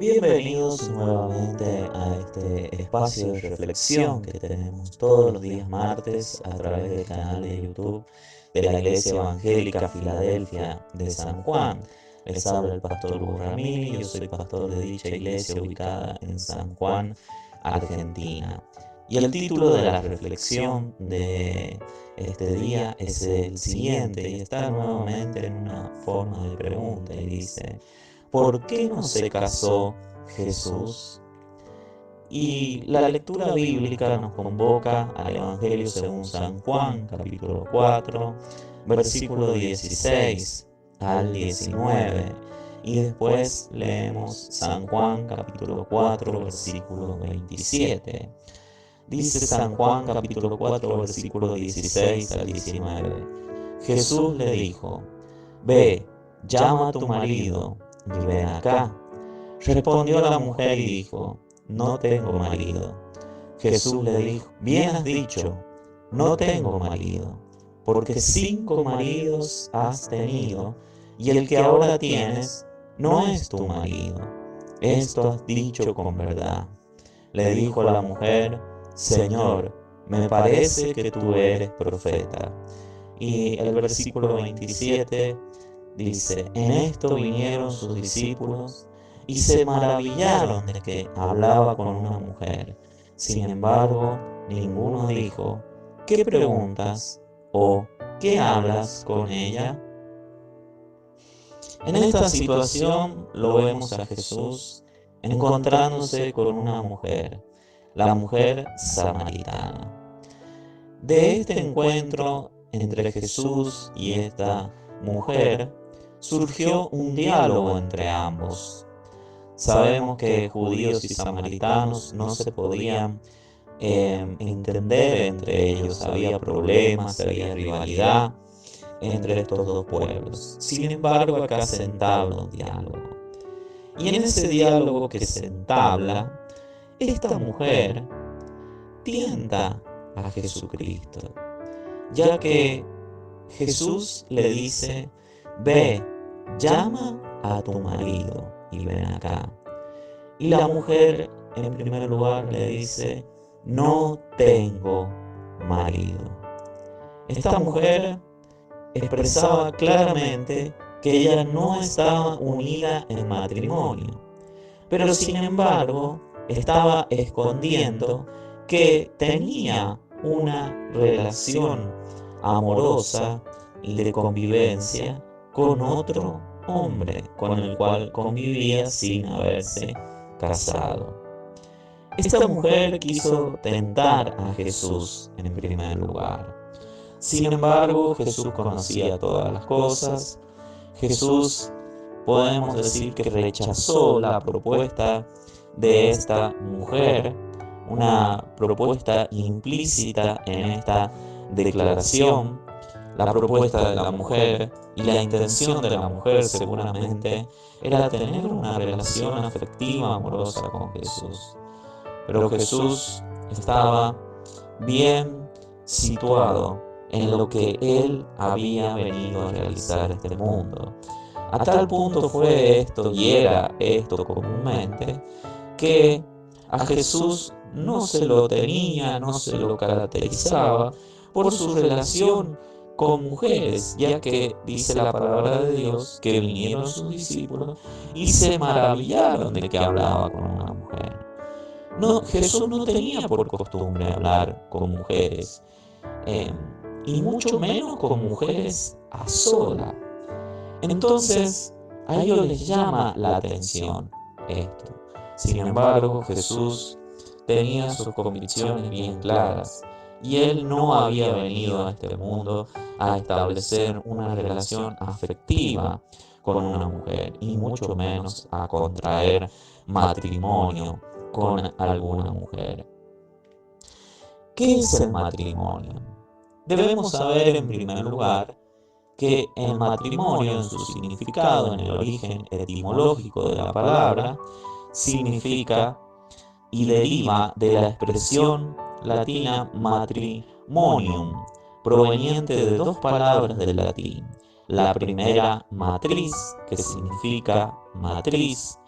Bienvenidos nuevamente a este espacio de reflexión que tenemos todos los días martes a través del canal de YouTube de la Iglesia Evangélica Filadelfia de San Juan. Les habla el pastor Hugo Ramírez, yo soy pastor de dicha iglesia ubicada en San Juan, Argentina. Y el título de la reflexión de este día es el siguiente y está nuevamente en una forma de pregunta y dice: ¿por qué no se casó Jesús? Y la lectura bíblica nos convoca al Evangelio según San Juan, capítulo 4, versículo 16 al 19. Y después leemos San Juan, capítulo 4, versículo 27. Dice San Juan, capítulo 4, versículo 16 al 19. Jesús le dijo: Ve, llama a tu marido y ven acá. Respondió la mujer y dijo: no tengo marido. Jesús le dijo: bien has dicho, no tengo marido, porque 5 maridos has tenido, y el que ahora tienes no es tu marido. Esto has dicho con verdad. Le dijo la mujer: Señor, me parece que tú eres profeta. Y el versículo 27 dice: en esto vinieron sus discípulos y se maravillaron de que hablaba con una mujer. Sin embargo, ninguno dijo: ¿qué preguntas? ¿O qué hablas con ella? En esta situación lo vemos a Jesús encontrándose con una mujer, la mujer samaritana. De este encuentro entre Jesús y esta mujer surgió un diálogo entre ambos. Sabemos que judíos y samaritanos no se podían entender entre ellos, había problemas, había rivalidad entre estos dos pueblos. Sin embargo, acá se entabla un diálogo. Y en ese diálogo que se entabla, esta mujer tienta a Jesucristo, ya que Jesús le dice: ve, llama a tu marido y ven acá. Y la mujer, en primer lugar, le dice: no tengo marido. Esta mujer expresaba claramente que ella no estaba unida en matrimonio, pero sin embargo estaba escondiendo que tenía una relación amorosa y de convivencia con otro hombre con el cual convivía sin haberse casado. Esta mujer quiso tentar a Jesús en primer lugar. Sin embargo, Jesús conocía todas las cosas. Jesús, podemos decir que rechazó la propuesta de esta mujer, una propuesta implícita en esta declaración. La propuesta de la mujer y la intención de la mujer seguramente era tener una relación afectiva, amorosa con Jesús. Pero Jesús estaba bien situado en lo que él había venido a realizar este mundo. A tal punto fue esto y era esto comúnmente, que a Jesús no se lo tenía, no se lo caracterizaba por su relación con mujeres, ya que dice la palabra de Dios que vinieron sus discípulos y se maravillaron de que hablaba con una mujer. No, Jesús no tenía por costumbre hablar con mujeres, eh, y mucho menos con mujeres a sola. Entonces, a ellos les llama la atención esto. Sin embargo, Jesús tenía sus convicciones bien claras y él no había venido a este mundo a establecer una relación afectiva con una mujer y mucho menos a contraer matrimonio con alguna mujer. ¿Qué es el matrimonio? Debemos saber en primer lugar que el matrimonio, en su significado, en el origen etimológico de la palabra, significa y deriva de la expresión latina matrimonium, proveniente de 2 palabras del latín. La primera, matriz, que significa matriz,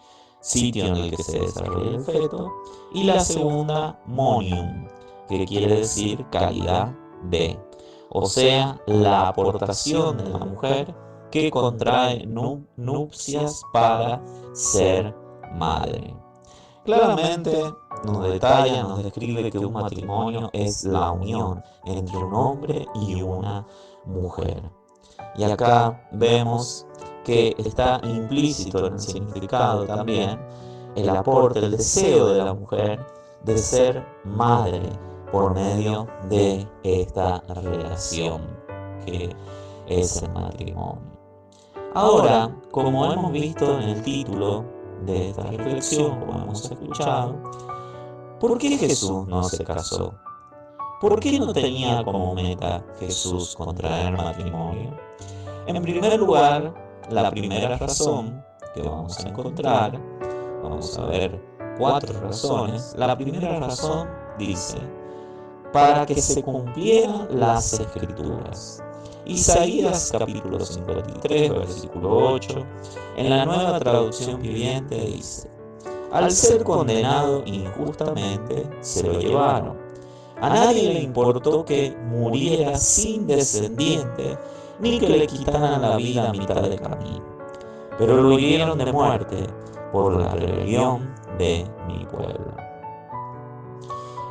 sitio en el que se desarrolla el feto, y la segunda, monium, que quiere decir calidad de, o sea, la aportación de la mujer que contrae nupcias para ser madre. Claramente nos detalla, nos describe que un matrimonio es la unión entre un hombre y una mujer. Y acá vemos que está implícito en el significado también el aporte, el deseo de la mujer de ser madre por medio de esta relación que es el matrimonio. Ahora, como hemos visto en el título de esta reflexión, como hemos escuchado, ¿por qué Jesús no se casó? ¿Por qué no tenía como meta Jesús contraer matrimonio? En primer lugar, la primera razón que vamos a encontrar, vamos a ver 4 razones. La primera razón dice, para que se cumplieran las escrituras. Isaías capítulo 53, versículo 8, en la Nueva Traducción Viviente dice, al ser condenado injustamente, se lo llevaron. A nadie le importó que muriera sin descendiente, ni que le quitaran la vida a mitad de camino. Pero lo hirieron de muerte por la rebelión de mi pueblo.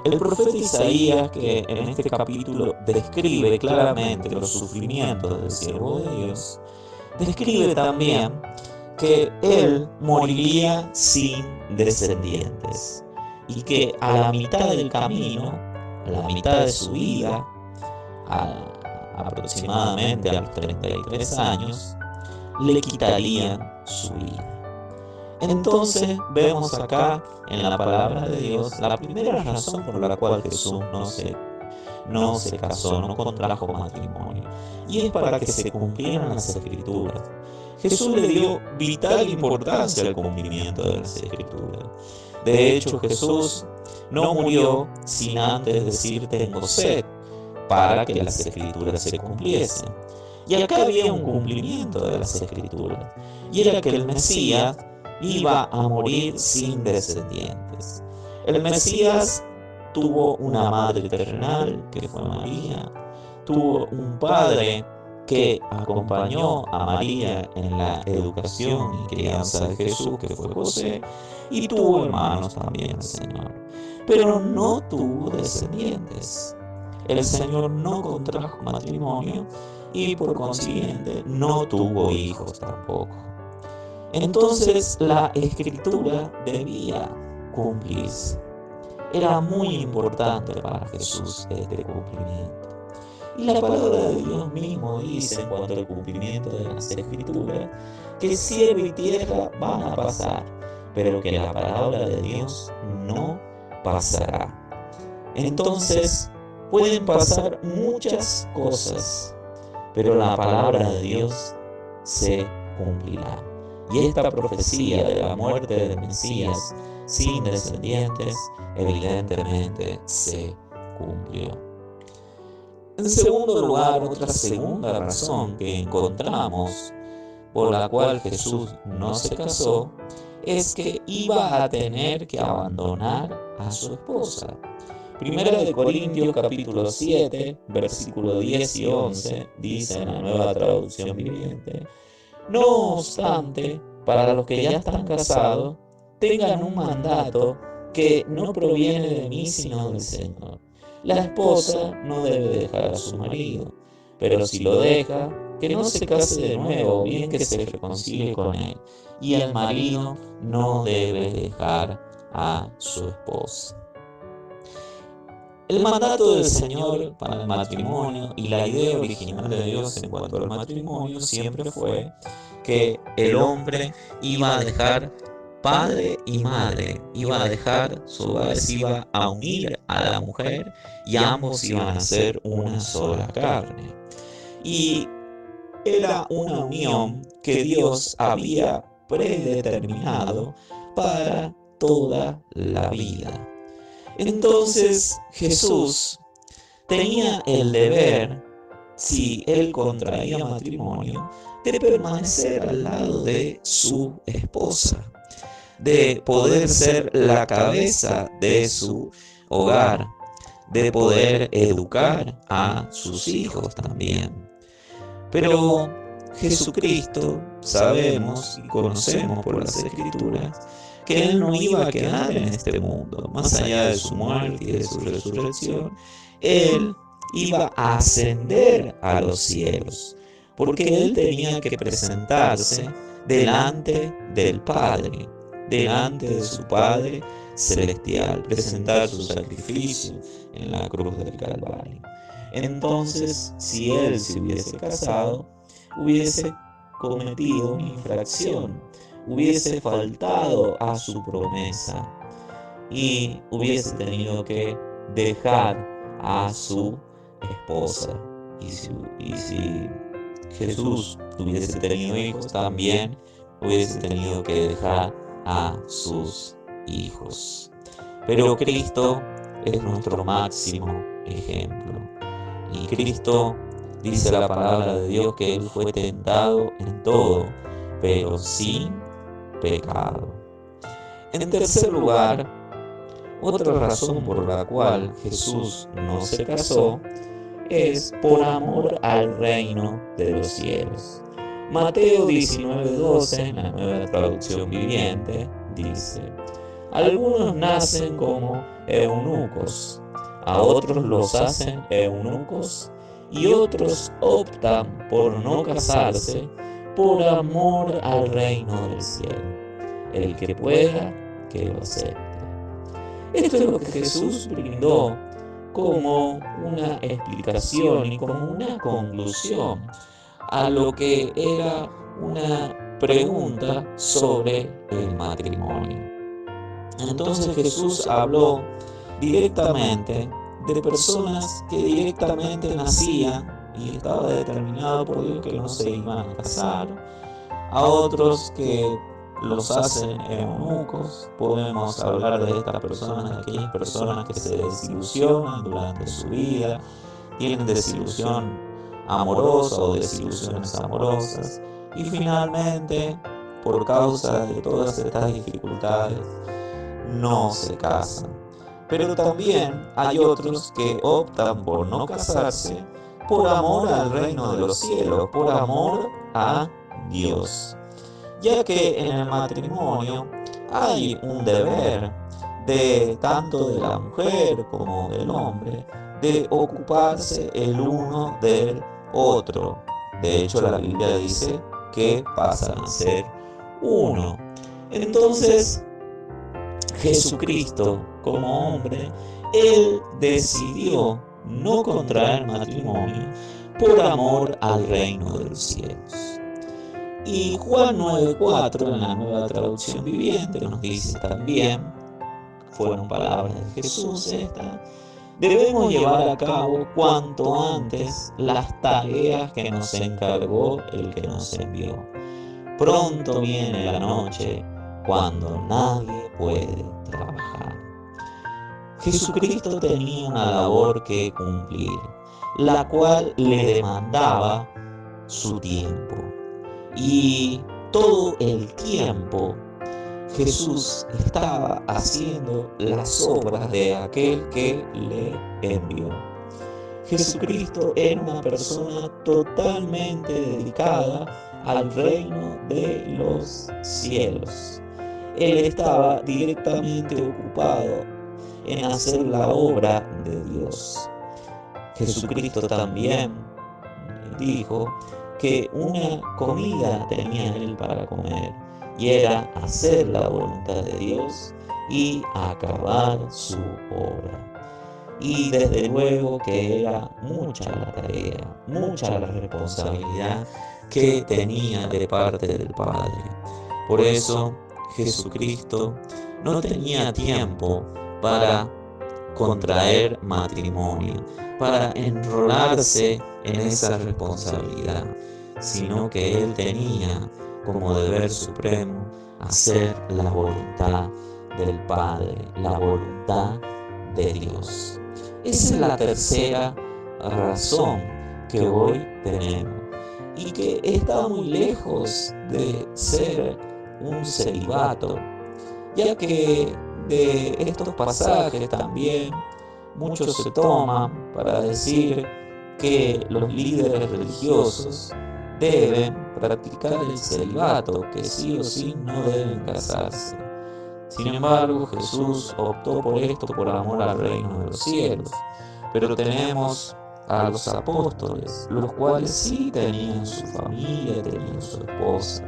El profeta Isaías, que en este capítulo describe claramente los sufrimientos del siervo de Dios, describe también que él moriría sin descendientes y que a la mitad del camino, a la mitad de su vida, aproximadamente a los 33 años, le quitarían su vida. Entonces vemos acá en la palabra de Dios la primera razón por la cual Jesús no se casó, no contrajo matrimonio, y es para que se cumplieran las escrituras. Jesús le dio vital importancia al cumplimiento de las escrituras. De hecho, Jesús no murió sin antes decir tengo sed, para que las escrituras se cumpliesen. Y acá había un cumplimiento de las escrituras, y era que el Mesías iba a morir sin descendientes. El Mesías tuvo una madre terrenal, que fue María, tuvo un padre que acompañó a María en la educación y crianza de Jesús, que fue José, y tuvo hermanos también el Señor, pero no tuvo descendientes. El Señor no contrajo matrimonio y por consiguiente no tuvo hijos tampoco. Entonces la escritura debía cumplirse. Era muy importante para Jesús este cumplimiento. Y la palabra de Dios mismo dice en cuanto al cumplimiento de las escrituras que cielo y tierra van a pasar, pero que la palabra de Dios no pasará. Entonces pueden pasar muchas cosas, pero la palabra de Dios se cumplirá. Y esta profecía de la muerte del Mesías sin descendientes, evidentemente se cumplió. En segundo lugar, otra segunda razón que encontramos por la cual Jesús no se casó es que iba a tener que abandonar a su esposa. Primera de Corintios capítulo 7, versículo 10 y 11, dice en la Nueva Traducción Viviente, no obstante, para los que ya están casados, tengan un mandato que no proviene de mí sino del Señor. La esposa no debe dejar a su marido, pero si lo deja, que no se case de nuevo, bien que se reconcilie con él. Y el marido no debe dejar a su esposa. El mandato del Señor para el matrimonio y la idea original de Dios en cuanto al matrimonio siempre fue que el hombre iba a dejar padre y madre, iba a dejar su hogar, se iba a unir a la mujer y ambos iban a ser una sola carne. Y era una unión que Dios había predeterminado para toda la vida. Entonces Jesús tenía el deber, si él contraía matrimonio, de permanecer al lado de su esposa, de poder ser la cabeza de su hogar, de poder educar a sus hijos también. Pero Jesucristo, sabemos y conocemos por las Escrituras, que Él no iba a quedar en este mundo. Más allá de su muerte y de su resurrección, Él iba a ascender a los cielos, porque Él tenía que presentarse delante del Padre, delante de su Padre celestial, presentar su sacrificio en la cruz del Calvario. Entonces, si Él se hubiese casado, hubiese cometido una infracción, hubiese faltado a su promesa y hubiese tenido que dejar a su esposa. Y si Jesús hubiese tenido hijos, también hubiese tenido que dejar a sus hijos. Pero Cristo es nuestro máximo ejemplo. Y Cristo, dice la palabra de Dios, que Él fue tentado en todo, pero sin pecado. En tercer lugar, otra razón por la cual Jesús no se casó es por amor al reino de los cielos. Mateo 19:12, en la Nueva Traducción Viviente, dice: algunos nacen como eunucos, a otros los hacen eunucos, y otros optan por no casarse por amor al reino del cielo. El que pueda, que lo acepte. Esto es lo que Jesús brindó como una explicación y como una conclusión a lo que era una pregunta sobre el matrimonio. Entonces Jesús habló directamente de personas que directamente nacían y estaba determinado por Dios que no se iban a casar, a otros que los hacen eunucos. Podemos hablar de estas personas, de aquellas personas que se desilusionan durante su vida, tienen desilusión amorosa o desilusiones amorosas, y finalmente, por causa de todas estas dificultades, no se casan. Pero también hay otros que optan por no casarse por amor al reino de los cielos, por amor a Dios, ya que en el matrimonio hay un deber de tanto de la mujer como del hombre de ocuparse el uno del otro. De hecho, la Biblia dice que pasan a ser uno. Entonces, Jesucristo, como hombre, Él decidió no contraer matrimonio por amor al reino de los cielos. Y Juan 9:4, en la Nueva Traducción Viviente, nos dice también, fueron palabras de Jesús estas: debemos llevar a cabo cuanto antes las tareas que nos encargó el que nos envió. Pronto viene la noche cuando nadie puede trabajar. Jesucristo tenía una labor que cumplir, la cual le demandaba su tiempo. Y todo el tiempo Jesús estaba haciendo las obras de aquel que le envió. Jesucristo era una persona totalmente dedicada al reino de los cielos. Él estaba directamente ocupado en hacer la obra de Dios. Jesucristo también dijo que una comida tenía Él para comer, y era hacer la voluntad de Dios y acabar su obra. Y desde luego que era mucha la tarea, mucha la responsabilidad que tenía de parte del Padre. Por eso Jesucristo no tenía tiempo para contraer matrimonio, para enrolarse en esa responsabilidad, sino que Él tenía como deber supremo hacer la voluntad del Padre, la voluntad de Dios. Esa es la tercera razón que hoy tenemos, y que está muy lejos de ser un celibato, ya que de estos pasajes también muchos se toman para decir que los líderes religiosos deben practicar el celibato, que sí o sí no deben casarse. Sin embargo, Jesús optó por esto por amor al reino de los cielos. Pero tenemos a los apóstoles, los cuales sí tenían su familia, tenían su esposa,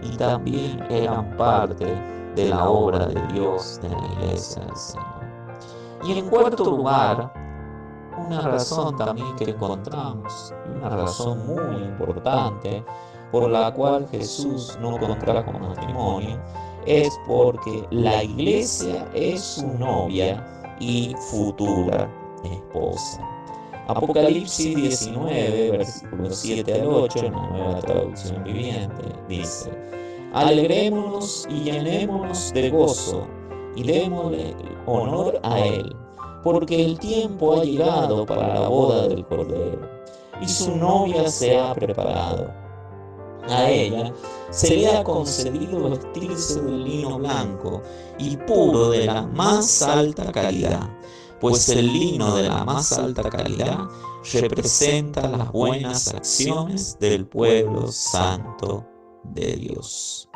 y también eran parte de la obra de Dios, de la iglesia del Señor. Y en cuarto lugar, una razón también que encontramos, y una razón muy importante por la cual Jesús no contrajo matrimonio, es porque la iglesia es su novia y futura esposa. Apocalipsis 19, versículos 7 al 8, en la Nueva Traducción Viviente, dice: Alegrémonos y llenémonos de gozo y démosle honor a Él, porque el tiempo ha llegado para la boda del Cordero, y su novia se ha preparado. A ella se le ha concedido vestirse de lino blanco y puro de la más alta calidad, pues el lino de la más alta calidad representa las buenas acciones del pueblo santo de Dios.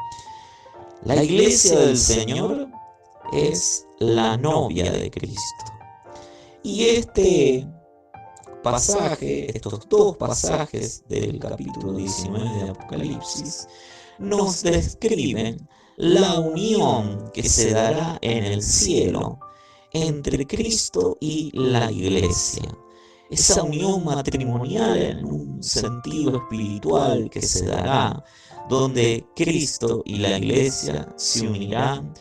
La iglesia del Señor es la novia de Cristo. Y este pasaje, estos dos pasajes del capítulo 19 de Apocalipsis, nos describen la unión que se dará en el cielo entre Cristo y la iglesia. Esa unión matrimonial en un sentido espiritual que se dará, donde Cristo y la iglesia se unirán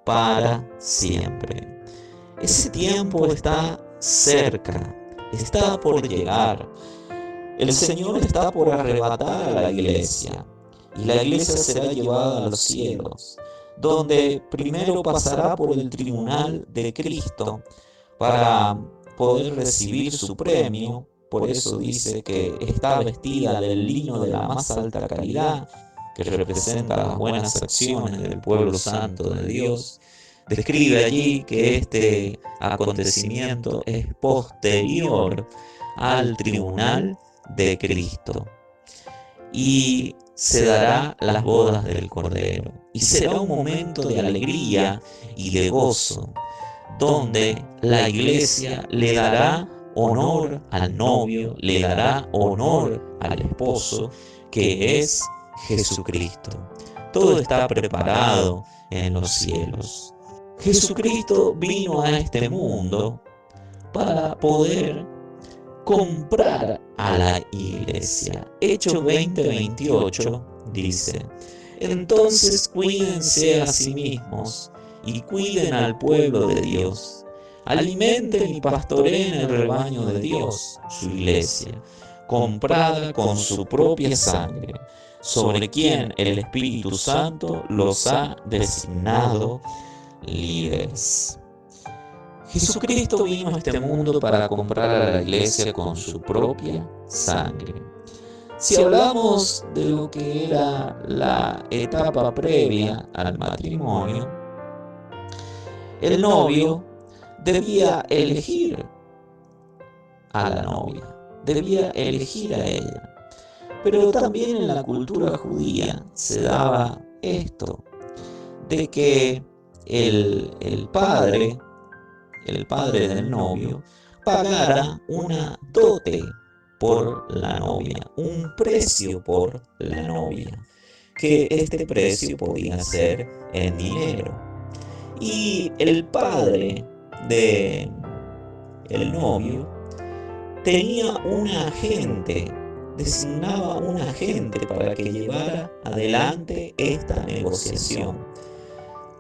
para siempre. Ese tiempo está cerca, está por llegar. El Señor está por arrebatar a la iglesia, y la iglesia será llevada a los cielos, donde primero pasará por el tribunal de Cristo para poder recibir su premio. Por eso dice que está vestida del lino de la más alta calidad, que representa las buenas acciones del pueblo santo de Dios. Describe allí que este acontecimiento es posterior al tribunal de Cristo, y se dará las bodas del Cordero, y será un momento de alegría y de gozo, donde la iglesia le dará honor al novio, le dará honor al esposo, que es Jesucristo. Todo está preparado en los cielos. Jesucristo vino a este mundo para poder comprar a la iglesia. Hechos 20:28 dice: Entonces cuídense a sí mismos y cuiden al pueblo de Dios. Alimenten y pastoreen el rebaño de Dios, su iglesia, comprada con su propia sangre, sobre quien el Espíritu Santo los ha designado líderes. Jesucristo vino a este mundo para comprar a la iglesia con su propia sangre. Si hablamos de lo que era la etapa previa al matrimonio, el novio debía elegir a la novia, debía elegir a ella. Pero también en la cultura judía se daba esto, de que el padre del novio pagara una dote por la novia, un precio por la novia, que este precio podía ser en dinero. Y el padre del novio tenía un agente, designaba un agente para que llevara adelante esta negociación.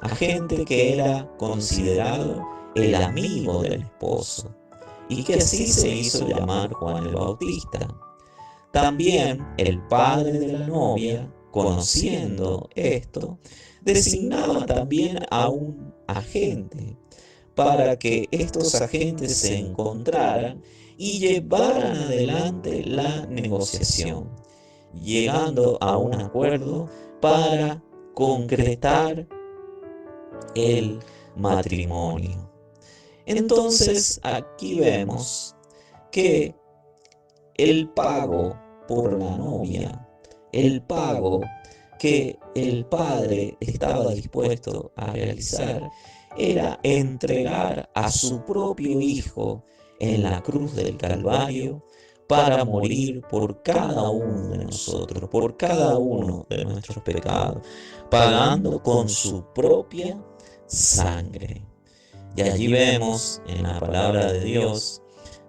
Agente que era considerado el amigo del esposo, y que así se hizo llamar Juan el Bautista. También el padre de la novia, conociendo esto, designaba también a un agente para que estos agentes se encontraran y llevaran adelante la negociación, llegando a un acuerdo para concretar el matrimonio. Entonces aquí vemos que el pago por la novia, el pago que el padre estaba dispuesto a realizar, era entregar a su propio hijo en la cruz del Calvario para morir por cada uno de nosotros, por cada uno de nuestros pecados, pagando con su propia sangre. Y allí vemos en la palabra de Dios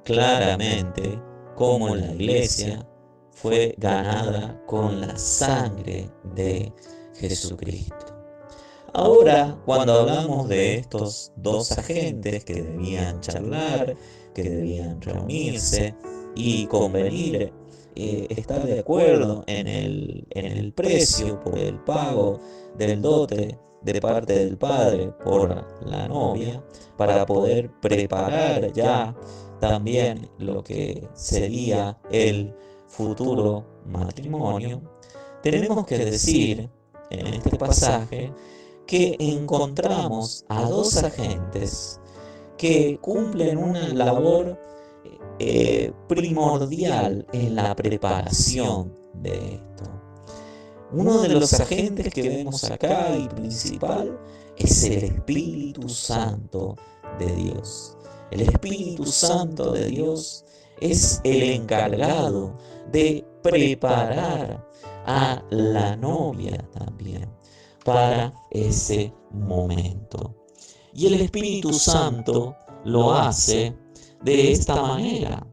claramente cómo la iglesia fue ganada con la sangre de Jesucristo. Ahora, cuando hablamos de estos dos agentes que debían charlar, que debían reunirse y convenir, estar de acuerdo en el precio por el pago del dote de parte del padre por la novia, para poder preparar ya también lo que sería el futuro matrimonio, tenemos que decir en este pasaje que encontramos a dos agentes que cumplen una labor primordial en la preparación de esto. Uno de los agentes que vemos acá y principal es el Espíritu Santo de Dios. El Espíritu Santo de Dios es el encargado de preparar a la novia también para ese momento. Y el Espíritu Santo lo hace de esta manera.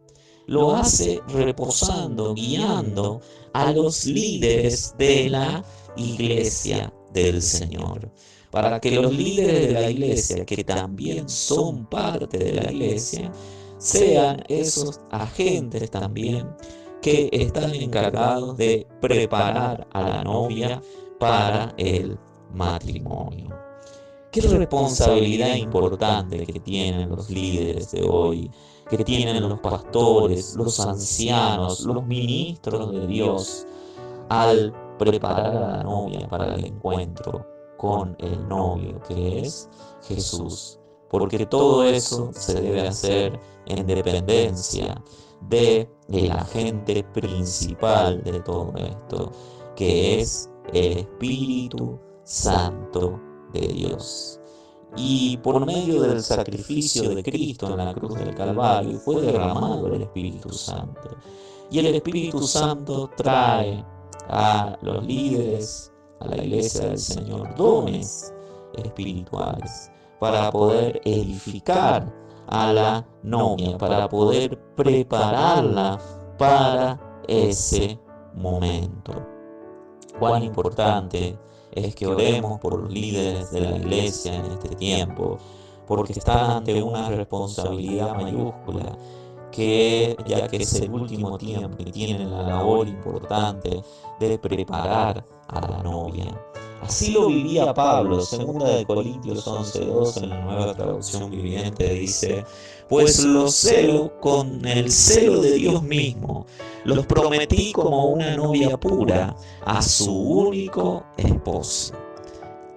Lo hace reposando, guiando a los líderes de la iglesia del Señor. Para que los líderes de la iglesia, que también son parte de la iglesia, sean esos agentes también que están encargados de preparar a la novia para el matrimonio. Qué responsabilidad importante que tienen los líderes de hoy, que tienen los pastores, los ancianos, los ministros de Dios, al preparar a la novia para el encuentro con el novio, que es Jesús. Porque todo eso se debe hacer en dependencia del agente principal de todo esto, que es el Espíritu Santo de Dios. Y por medio del sacrificio de Cristo en la cruz del Calvario fue derramado el Espíritu Santo. Y el Espíritu Santo trae a los líderes, a la iglesia del Señor, dones espirituales para poder edificar a la novia, para poder prepararla para ese momento. Cuán importante es que oremos por los líderes de la iglesia en este tiempo, porque están ante una responsabilidad mayúscula, ya que es el último tiempo y tienen la labor importante de preparar a la novia. Así lo vivía Pablo. 2 Corintios 11:2 en la Nueva Traducción Viviente dice: pues los celo con el celo de Dios mismo, los prometí como una novia pura a su único esposo,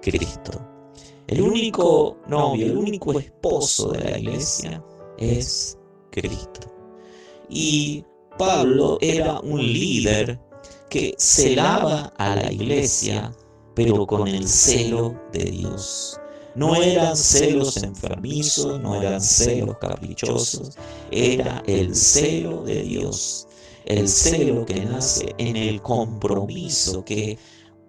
Cristo. El único novio, el único esposo de la iglesia es Cristo. Y Pablo era un líder que celaba a la iglesia, pero con el celo de Dios. No eran celos enfermizos, no eran celos caprichosos, era el celo de Dios. El celo que nace en el compromiso que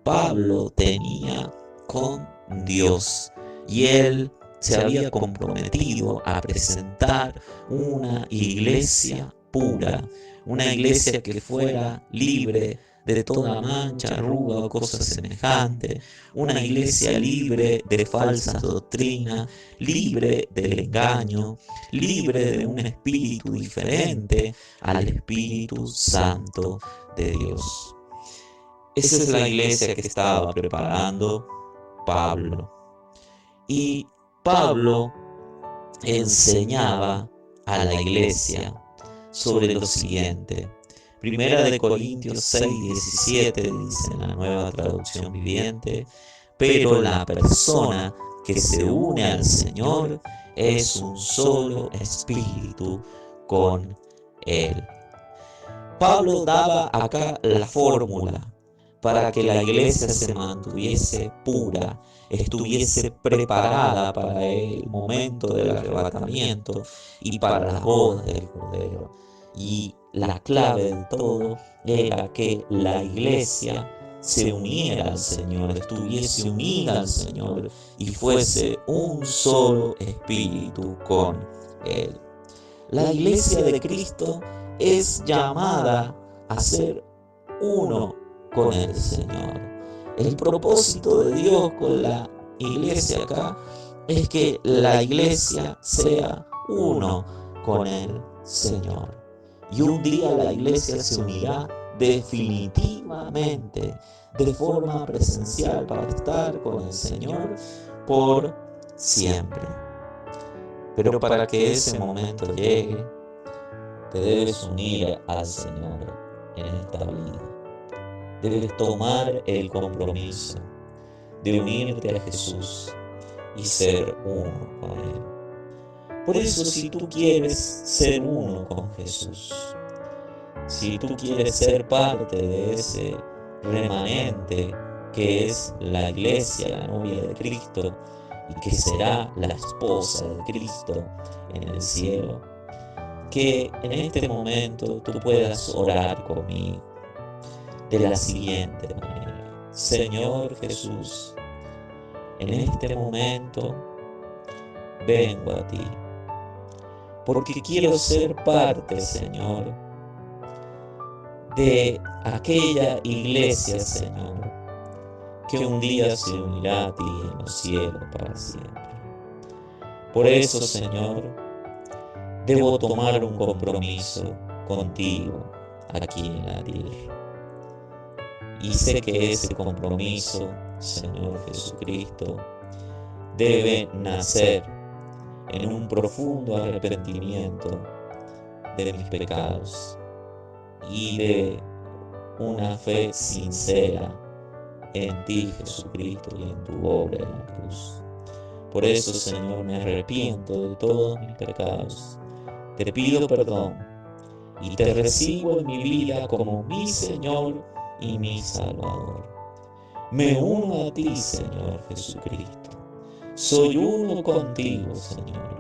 Pablo tenía con Dios. Y él se había comprometido a presentar una iglesia pura, una iglesia que fuera libre de toda mancha, arruga o cosa semejante, una iglesia libre de falsas doctrinas, libre del engaño, libre de un espíritu diferente al Espíritu Santo de Dios. Esa es la iglesia que estaba preparando Pablo. Y Pablo enseñaba a la iglesia sobre lo siguiente. 1 Corintios 6:17 dice en la Nueva Traducción Viviente: pero la persona que se une al Señor es un solo espíritu con Él. Pablo daba acá la fórmula para que la iglesia se mantuviese pura, estuviese preparada para el momento del arrebatamiento y para la boda del Cordero. Y la clave de todo era que la iglesia se uniera al Señor, estuviese unida al Señor y fuese un solo espíritu con Él. La iglesia de Cristo es llamada a ser uno con el Señor. El propósito de Dios con la iglesia acá es que la iglesia sea uno con el Señor. Y un día la iglesia se unirá definitivamente, de forma presencial, para estar con el Señor por siempre. Pero para que ese momento llegue, te debes unir al Señor en esta vida. Debes tomar el compromiso de unirte a Jesús y ser uno con Él. Por eso, si tú quieres ser uno con Jesús, si tú quieres ser parte de ese remanente que es la iglesia, la novia de Cristo, y que será la esposa de Cristo en el cielo, que en este momento tú puedas orar conmigo de la siguiente manera: Señor Jesús, en este momento vengo a ti, porque quiero ser parte, Señor, de aquella iglesia, Señor, que un día se unirá a ti en los cielos para siempre. Por eso, Señor, debo tomar un compromiso contigo aquí en la tierra. Y sé que ese compromiso, Señor Jesucristo, debe nacer en un profundo arrepentimiento de mis pecados y de una fe sincera en ti, Jesucristo, y en tu obra en la cruz. Por eso, Señor, me arrepiento de todos mis pecados. Te pido perdón y te recibo en mi vida como mi Señor y mi Salvador. Me uno a ti, Señor Jesucristo. Soy uno contigo, Señor.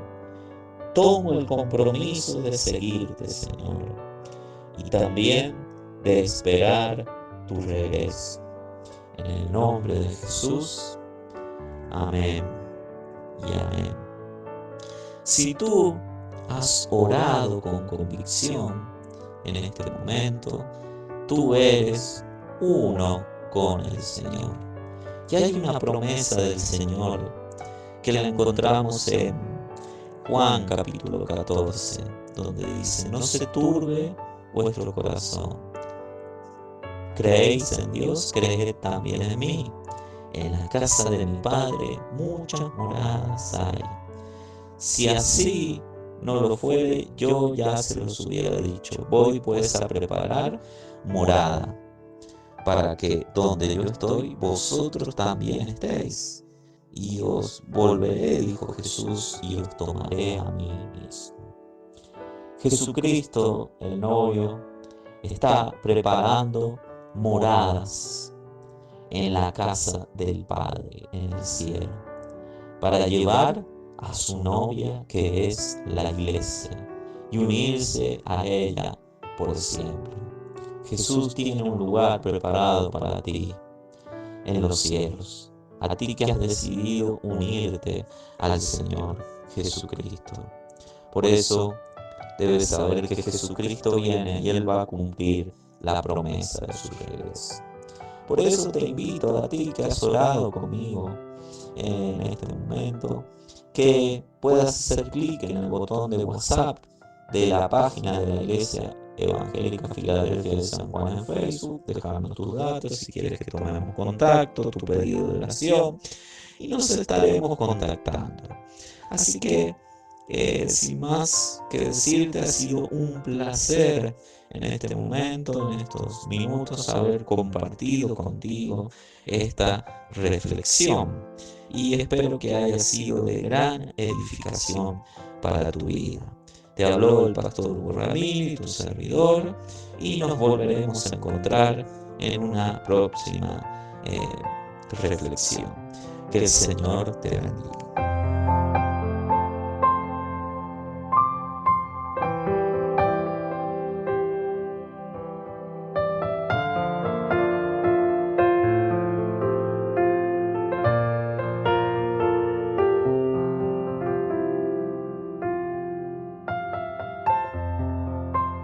Tomo el compromiso de seguirte, Señor, y también de esperar tu regreso. En el nombre de Jesús, amén y amén. Si tú has orado con convicción en este momento, tú eres uno con el Señor. Y hay una promesa del Señor que la encontramos en Juan capítulo 14, donde dice: no se turbe vuestro corazón. ¿Creéis en Dios? Creed también en mí. En la casa de mi Padre muchas moradas hay. Si así no lo fuere, yo ya se los hubiera dicho. Voy pues a preparar morada, para que donde yo estoy, vosotros también estéis. Y os volveré, dijo Jesús, y os tomaré a mí mismo. Jesucristo, el novio, está preparando moradas en la casa del Padre, en el cielo, para llevar a su novia, que es la iglesia, y unirse a ella por siempre. Jesús tiene un lugar preparado para ti en los cielos, a ti que has decidido unirte al Señor Jesucristo. Por eso debes saber que Jesucristo viene y Él va a cumplir la promesa de su regreso. Por eso te invito a ti que has orado conmigo en este momento, que puedas hacer clic en el botón de WhatsApp de la página de la Iglesia Evangélica Filadelfia de San Juan en Facebook, dejarnos tus datos si quieres que tomemos contacto, tu pedido de oración, y nos estaremos contactando. Así que, sin más que decirte, ha sido un placer en este momento, en estos minutos, haber compartido contigo esta reflexión. Y espero que haya sido de gran edificación para tu vida. Te habló el pastor Hugo Ramírez, tu servidor, y nos volveremos a encontrar en una próxima reflexión. Que el Señor te bendiga.